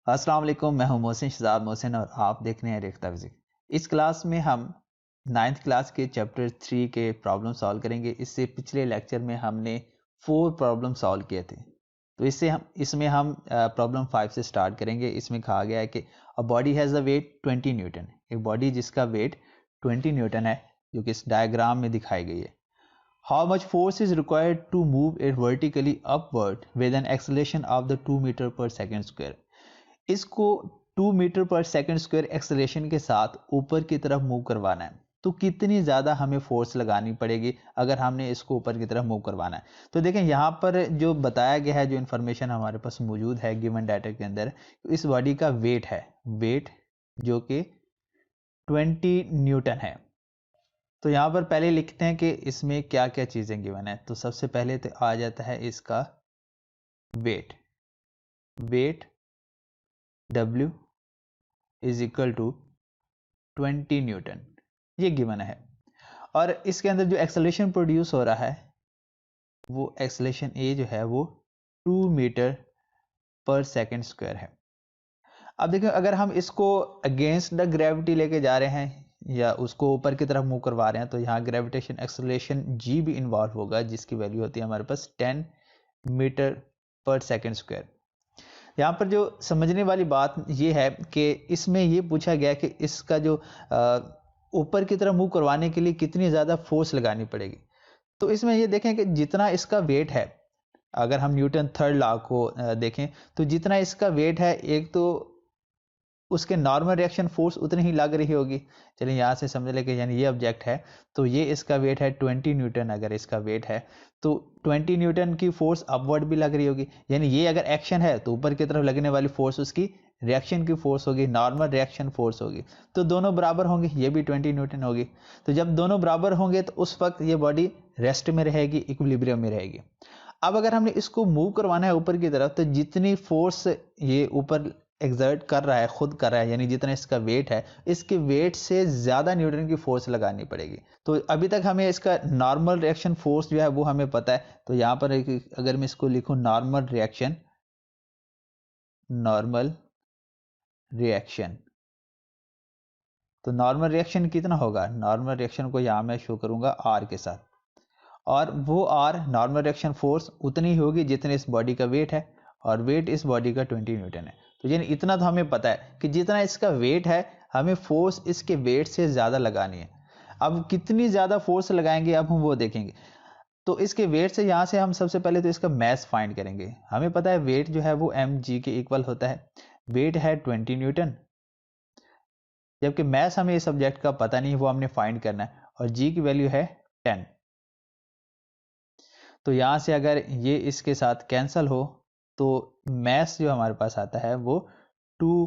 अस्सलाम वालेकुम, मैं हूं मोहसिन शहजाद मोहसिन और आप देख रहे हैं रेख्ता फिजिक्स। इस क्लास में हम 9th क्लास के चैप्टर 3 के प्रॉब्लम सॉल्व करेंगे। इससे पिछले लेक्चर में हमने 4 प्रॉब्लम सॉल्व किए थे। तो इसमें हम प्रॉब्लम 5 से स्टार्ट करेंगे। इसमें कहा गया है कि a body has a weight 20 newton. एक बॉडी जिसका वेट 20 न्यूटन है, जो कि इस डायग्राम में दिखाई गई है। How much force is required to move it vertically upward with an acceleration of the 2 metre per second square. इसको 2 मीटर पर सेकंड स्क्वायर एक्सेलरेशन के साथ ऊपर की तरफ मूव करवाना है, तो कितनी ज़्यादा हमें फोर्स लगानी पड़ेगी अगर हमने इसको ऊपर की तरफ मूव करवाना है। तो देखें यहाँ पर जो बताया गया है, जो इन्फॉर्मेशन हमारे पास मौजूद है गिवन डाटा के अंदर, इस बॉडी का वेट है, वेट जो कि 20 न्यूटन है। तो यहाँ पर पहले लिखते हैं कि इसमें क्या क्या चीज़ें गिवन है। तो सबसे पहले तो आ जाता है इसका weight. Weight W is equal to 20 newton, ये गिवन है। और इसके अंदर जो एक्सेलरेशन प्रोड्यूस हो रहा है, वो एक्सेलरेशन ए जो है वो 2 मीटर पर सेकंड स्क्वायर है। अब देखिए, अगर हम इसको अगेंस्ट द ग्रेविटी लेके जा रहे हैं या उसको ऊपर की तरफ मूव करवा रहे हैं, तो यहाँ ग्रेविटेशन एक्सेलरेशन जी भी इन्वॉल्व होगा, जिसकी वैल्यू होती है हमारे पास 10 मीटर पर सेकंड स्क्वायर। यहाँ पर जो समझने वाली बात ये है कि इसमें ये पूछा गया कि इसका जो ऊपर की तरफ मूव करवाने के लिए कितनी ज़्यादा फोर्स लगानी पड़ेगी। तो इसमें ये देखें कि जितना इसका वेट है, अगर हम न्यूटन थर्ड लॉ को देखें, तो जितना इसका वेट है, एक तो उसके नॉर्मल रिएक्शन फोर्स उतनी ही लग रही होगी। चलिए यहाँ से समझ लें कि यानी ये ऑब्जेक्ट है, तो ये इसका वेट है 20 न्यूटन। अगर इसका वेट है तो 20 न्यूटन की फोर्स अपवर्ड भी लग रही होगी, यानी ये अगर एक्शन है तो ऊपर की तरफ लगने वाली फोर्स उसकी रिएक्शन की फोर्स होगी, नॉर्मल रिएक्शन फोर्स होगी। तो दोनों बराबर होंगे, ये भी 20 न्यूटन होगी। तो जब दोनों बराबर होंगे तो उस वक्त ये बॉडी रेस्ट में रहेगी, इक्विलिब्रियम में रहेगी। अब अगर हमने इसको मूव करवाना है ऊपर की तरफ, तो जितनी फोर्स ये ऊपर एग्जर्ट कर रहा है, खुद कर रहा है, यानी जितना इसका वेट है, इसके वेट से ज़्यादा न्यूटन की फोर्स लगानी पड़ेगी। तो अभी तक हमें इसका नॉर्मल रिएक्शन फोर्स जो है वो हमें पता है। तो यहाँ पर अगर मैं इसको लिखूं नॉर्मल रिएक्शन, नॉर्मल रिएक्शन, तो नॉर्मल रिएक्शन कितना होगा? नॉर्मल रिएक्शन को यहाँ मैं शो करूंगा आर के साथ, और वो आर नॉर्मल रिएक्शन फोर्स उतनी ही होगी जितने इस बॉडी का वेट है, और वेट इस बॉडी का 20 न्यूटन है। तो यानी इतना तो हमें पता है कि जितना इसका वेट है, हमें फोर्स इसके वेट से ज़्यादा लगानी है। अब कितनी ज़्यादा फोर्स लगाएंगे, अब हम वो देखेंगे। तो इसके वेट से यहाँ से हम सबसे पहले तो इसका मैस फाइंड करेंगे। हमें पता है वेट जो है वो mg के इक्वल होता है। वेट है 20 न्यूटन, जबकि मैस हमें इस सब्जेक्ट का पता नहीं, वो हमने फाइंड करना है, और जी की वैल्यू है 10। तो यहाँ से अगर ये इसके साथ कैंसल हो, तो मैस जो हमारे पास आता है वो 2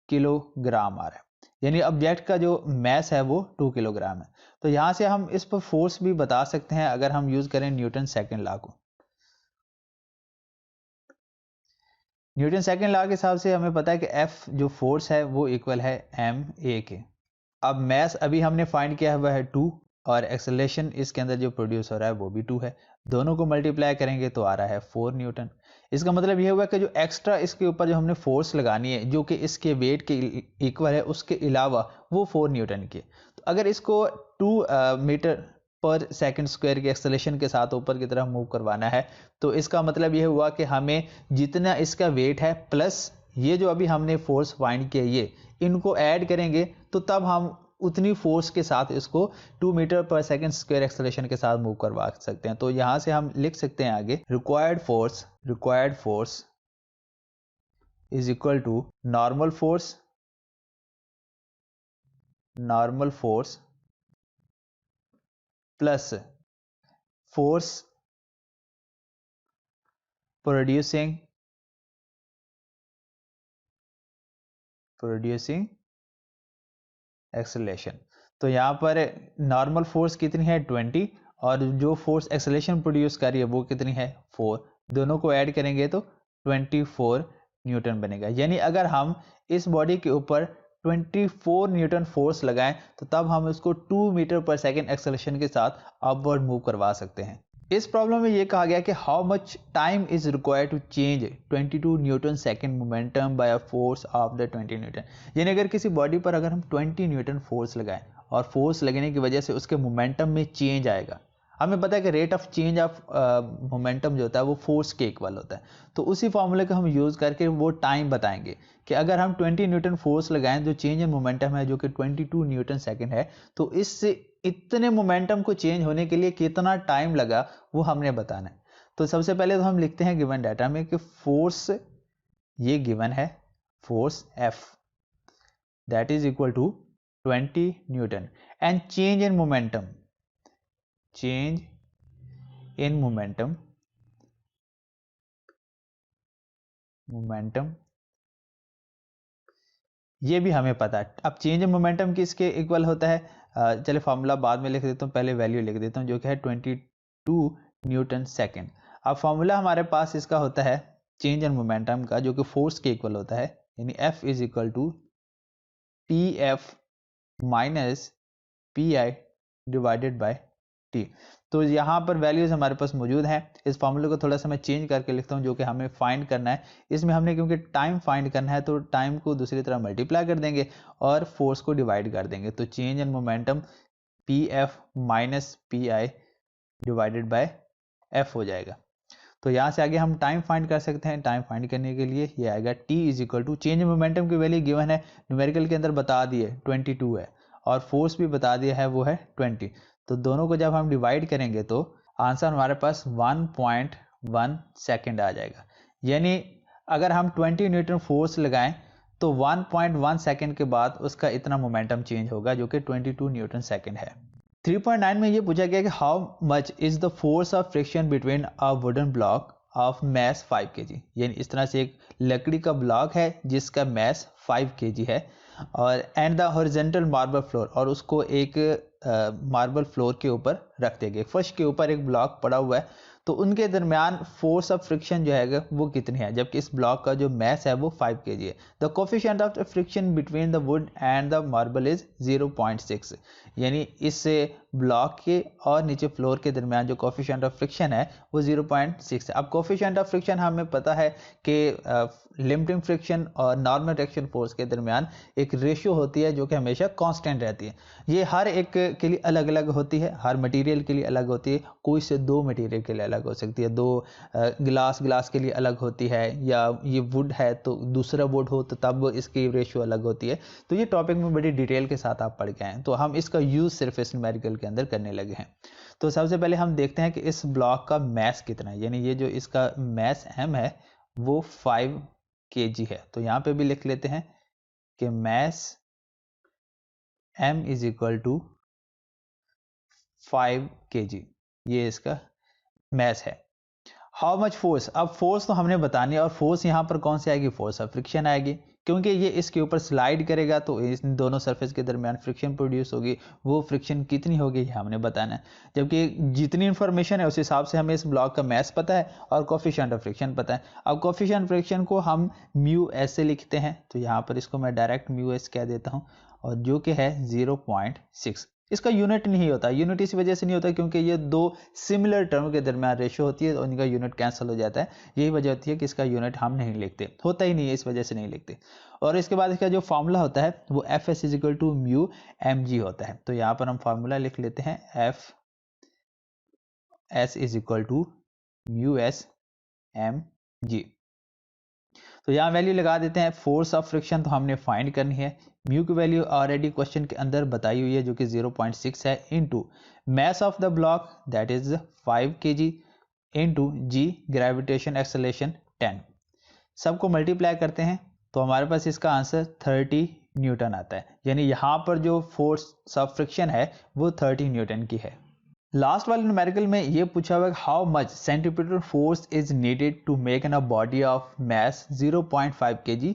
किलोग्राम आ रहा है, यानी ऑब्जेक्ट का जो मैस है वो 2 किलोग्राम है। तो यहाँ से हम इस पर फोर्स भी बता सकते हैं अगर हम यूज करें न्यूटन सेकंड लॉ को। न्यूटन सेकंड लॉ के हिसाब से हमें पता है कि F जो फोर्स है वो इक्वल है ma के। अब मैस अभी हमने फाइंड किया हुआ है 2, और एक्सेलरेशन इसके अंदर जो प्रोड्यूस हो रहा है वो भी 2 है। दोनों को मल्टीप्लाई करेंगे तो आ रहा है 4 न्यूटन। इसका मतलब ये हुआ कि जो एक्स्ट्रा इसके ऊपर जो हमने फोर्स लगानी है, जो कि इसके वेट के इक्वल है, उसके अलावा वो 4 न्यूटन की। तो अगर इसको 2 मीटर पर सेकंड स्क्वायर के एक्सेलरेशन के साथ ऊपर की तरफ मूव करवाना है, तो इसका मतलब यह हुआ कि हमें जितना इसका वेट है प्लस ये जो अभी हमने फोर्स फाइंड किया, ये इनको ऐड करेंगे, तो तब हम उतनी फोर्स के साथ इसको 2 मीटर पर सेकंड स्क्वायर एक्सेलरेशन के साथ मूव करवा सकते हैं। तो यहां से हम लिख सकते हैं आगे, required force is equal to normal force plus force producing acceleration. तो यहाँ पर नॉर्मल फोर्स कितनी है 20, और जो फोर्स एक्सेलरेशन प्रोड्यूस कर रही है वो कितनी है 4। दोनों को ऐड करेंगे तो 24 न्यूटन बनेगा। यानी अगर हम इस बॉडी के ऊपर 24 न्यूटन फोर्स लगाएं, तो तब हम इसको 2 मीटर पर सेकेंड एक्सेलरेशन के साथ अपवर्ड मूव करवा सकते हैं। इस प्रॉब्लम में ये कहा गया कि how much time is required to change 22 newton second momentum by a force of the 20 newton. यानी अगर किसी बॉडी पर अगर हम 20 न्यूटन फोर्स लगाएं और फोर्स लगने की वजह से उसके मोमेंटम में चेंज आएगा। हमें पता है कि rate of change of momentum जो होता है वो फोर्स के इक्वल होता है। तो उसी फॉर्मूले का हम यूज़ करके वो टाइम बताएंगे कि अगर हम 20 न्यूटन फोर्स लगाएं, जो चेंज इन मोमेंटम है जो कि 22 न्यूटन सेकेंड है, तो इससे इतने मोमेंटम को चेंज होने के लिए कितना टाइम लगा वो हमने बताना है। तो सबसे पहले तो हम लिखते हैं गिवन डाटा में कि फोर्स ये गिवन है, force F that is equal to 20 newton and change in momentum, change in momentum ये भी हमें पता है। अब चेंज इन मोमेंटम किसके इक्वल होता है, चलिए फॉर्मूला बाद में लिख देता हूँ, पहले वैल्यू लिख देता हूँ जो कि है 22 न्यूटन सेकेंड। अब फॉर्मूला हमारे पास इसका होता है चेंज इन मोमेंटम का जो कि फोर्स के इक्वल होता है, यानी F is equal to TF minus PI divided by T। तो यहाँ पर वैल्यूज हमारे पास मौजूद हैं। इस फॉर्मूले को थोड़ा सा मैं चेंज करके लिखता हूँ जो कि हमें फाइंड करना है। इसमें हमने क्योंकि टाइम फाइंड करना है तो टाइम को दूसरी तरह मल्टीप्लाई कर देंगे और फोर्स को डिवाइड कर देंगे। तो change in momentum PF minus PI divided bye F हो जाएगा। तो यहाँ से आगे हम टाइम फाइंड कर सकते हैं। टाइम फाइंड करने के लिए ये आएगा T is equal to, change in momentum की वैल्यू गिवन है, न्यूमेरिकल के अंदर बता दिए 22 है और फोर्स भी बता दिया है वो है 20। तो दोनों को जब हम डिवाइड करेंगे तो आंसर हमारे पास 1.1 सेकेंड आ जाएगा। यानी अगर हम 20 न्यूटन फोर्स लगाएं तो 1.1 सेकेंड के बाद उसका इतना मोमेंटम चेंज होगा जो कि 22 न्यूटन सेकेंड है। 3.9 में ये पूछा गया कि how much is the force of friction between a wooden block of mass 5 kg। यानी इस तरह से एक लकड़ी का ब्लॉक है जिसका मैस 5 kg है और and the horizontal marble floor, और उसको एक मार्बल फ्लोर के ऊपर रख देंगे, फर्श के ऊपर एक ब्लॉक पड़ा हुआ है, तो उनके दरमियान फोर्स ऑफ फ्रिक्शन जो है वो कितनी है, जबकि इस ब्लॉक का जो मैस है वो 5 kg है। The coefficient of friction between the wood and the marble is 0.6। यानी इस ब्लॉक के और नीचे फ्लोर के दरमियान जो कोफिशिएंट ऑफ फ्रिक्शन है वो 0.6 है। अब कोफिशिएंट ऑफ फ्रिक्शन हमें पता है कि लिमिटिंग फ्रिक्शन और नॉर्मल रिएक्शन फोर्स के दरमियान एक रेशियो होती है जो कि हमेशा कांस्टेंट रहती है। ये हर एक के लिए अलग अलग होती है, हर मटेरियल के लिए अलग होती है, कोई से दो मटेरियल के लिए अलग हो सकती है, दो ग्लास के लिए अलग होती है, या ये वुड है तो दूसरा वुड हो तो तब इसकी रेशियो अलग होती है। तो ये टॉपिक में बड़ी डिटेल के साथ आप पढ़ के आए, तो हम इसका यूज सिर्फ इस न्यूमेरिकल के अंदर करने लगे हैं। तो सबसे पहले हम देखते हैं कि इस ब्लॉक का मैस कितना है, यानी ये जो इसका मैस M है वो 5 kg है। तो यहाँ पे भी लिख लेते हैं कि mass M is equal to 5 kg, ये इसका मैस है। हाउ मच फोर्स, अब फोर्स तो हमने बतानी है, और फोर्स यहाँ पर कौन सी आएगी, फोर्स ऑफ फ्रिक्शन आएगी, क्योंकि ये इसके ऊपर स्लाइड करेगा तो इन दोनों सरफेस के दरमियान फ्रिक्शन प्रोड्यूस होगी, वो फ्रिक्शन कितनी होगी ये हमने बताना है। जबकि जितनी इंफॉर्मेशन है उस हिसाब से हमें इस ब्लॉक का मैस पता है और कोफिशिएंट ऑफ फ्रिक्शन पता है। अब कोफिशिएंट फ्रिक्शन को हम म्यू एस से लिखते हैं, तो यहाँ पर इसको मैं डायरेक्ट म्यू एस कह देता हूँ, और जो कि है 0.6। इसका यूनिट नहीं होता, यूनिट इस वजह से नहीं होता क्योंकि ये दो सिमिलर टर्म के दरमियान रेशियो होती है और इनका यूनिट कैंसिल हो जाता है। यही वजह होती है कि इसका यूनिट हम नहीं लिखते, होता ही नहीं है, इस वजह से नहीं लिखते। और इसके बाद इसका जो फार्मूला होता है वो F S is equal to mu M G होता है। तो यहाँ पर हम फार्मूला लिख लेते हैं F S is equal to mu S M G. तो यहाँ वैल्यू लगा देते हैं। फोर्स ऑफ फ्रिक्शन तो हमने फाइंड करनी है, म्यू की वैल्यू ऑलरेडी क्वेश्चन के अंदर बताई हुई है जो कि 0.6 है, into mass of the block that is 5 kg into G gravitation acceleration 10। सबको मल्टीप्लाई करते हैं तो हमारे पास इसका आंसर 30 न्यूटन आता है। यानी यहाँ पर जो फोर्स ऑफ फ्रिक्शन है वो 30 न्यूटन की है। लास्ट वाले न्यूमेरिकल में ये पूछा हुआ how much centripetal force is needed to make an a body of mass 0.5 kg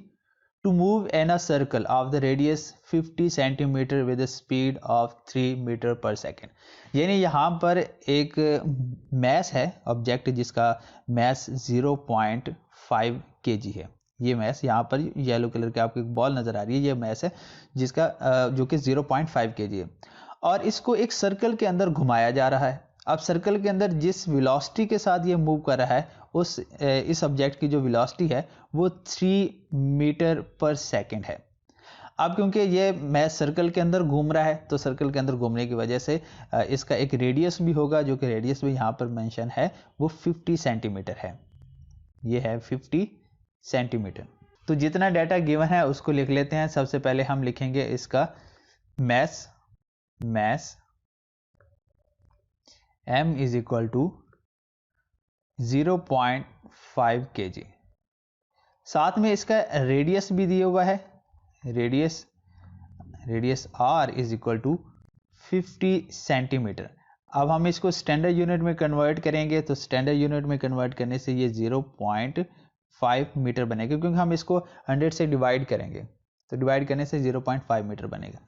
to move in a circle of the radius 50 centimeter with a speed of 3 meter per second। यानी यहाँ पर एक mess है object जिसका mess 0.5 kg है। ये mess यहाँ पर येलो कलर की आपको एक बॉल नजर आ रही है, ये मैस है जिसका जो कि 0.5 kg है, और इसको एक सर्कल के अंदर घुमाया जा रहा है। अब सर्कल के अंदर जिस वेलोसिटी के साथ ये मूव कर रहा है उस इस ऑब्जेक्ट की जो वेलोसिटी है वो 3 मीटर पर सेकंड है। अब क्योंकि ये मैं सर्कल के अंदर घूम रहा है तो सर्कल के अंदर घूमने की वजह से इसका एक रेडियस भी होगा, जो कि रेडियस भी यहाँ पर मेंशन है, वो 50 सेंटीमीटर है। ये है 50 सेंटीमीटर। तो जितना डाटा गिवन है उसको लिख लेते हैं। सबसे पहले हम लिखेंगे इसका mass m is equal to 0.5 kg। साथ में इसका रेडियस भी दिया हुआ है, radius r is equal to 50 centimetre. अब हम इसको स्टैंडर्ड यूनिट में कन्वर्ट करेंगे तो स्टैंडर्ड यूनिट में कन्वर्ट करने से ये 0.5 मीटर बनेगा, क्योंकि हम इसको 100 से डिवाइड करेंगे तो डिवाइड करने से 0.5 मीटर बनेगा।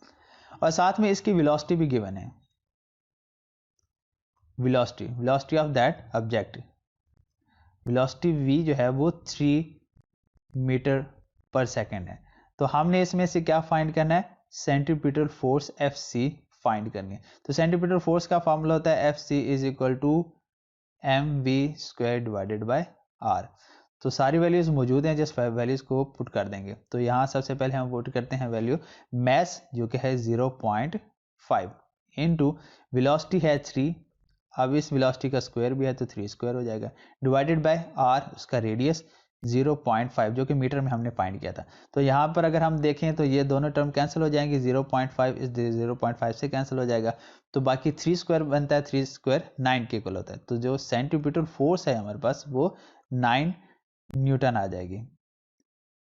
और साथ में इसकी वेलोसिटी भी गिवन है, velocity of that object, velocity v जो है वो 3 मीटर पर सेकेंड है। तो हमने इसमें से क्या फाइंड करना है, सेंट्रीपिटल फोर्स Fc फाइंड करनी है। तो सेंट्रीपिटल फोर्स का फॉर्मूला होता है Fc is equal to mv² divided by r। तो सारी वैल्यूज मौजूद हैं, जिस वैल्यूज को पुट कर देंगे। तो यहाँ सबसे पहले हम पुट करते हैं वैल्यू मैस जो कि है 0.5 इनटू वेलोसिटी है 3। अब इस वेलोसिटी का स्क्वायर भी है तो 3 स्क्वायर हो जाएगा, डिवाइडेड बाय r, उसका रेडियस 0.5 जो कि मीटर में हमने फाइंड किया था। तो यहाँ पर अगर हम देखें तो ये दोनों टर्म कैंसिल हो जाएंगे, 0.5 इस 0.5 से कैंसिल हो जाएगा, तो बाकी 3 स्क्वायर बनता है, 3 स्क्वायर 9 के इक्वल होता है। तो जो सेंट्रीपिटल फोर्स है हमारे पास वो 9 न्यूटन आ जाएगी।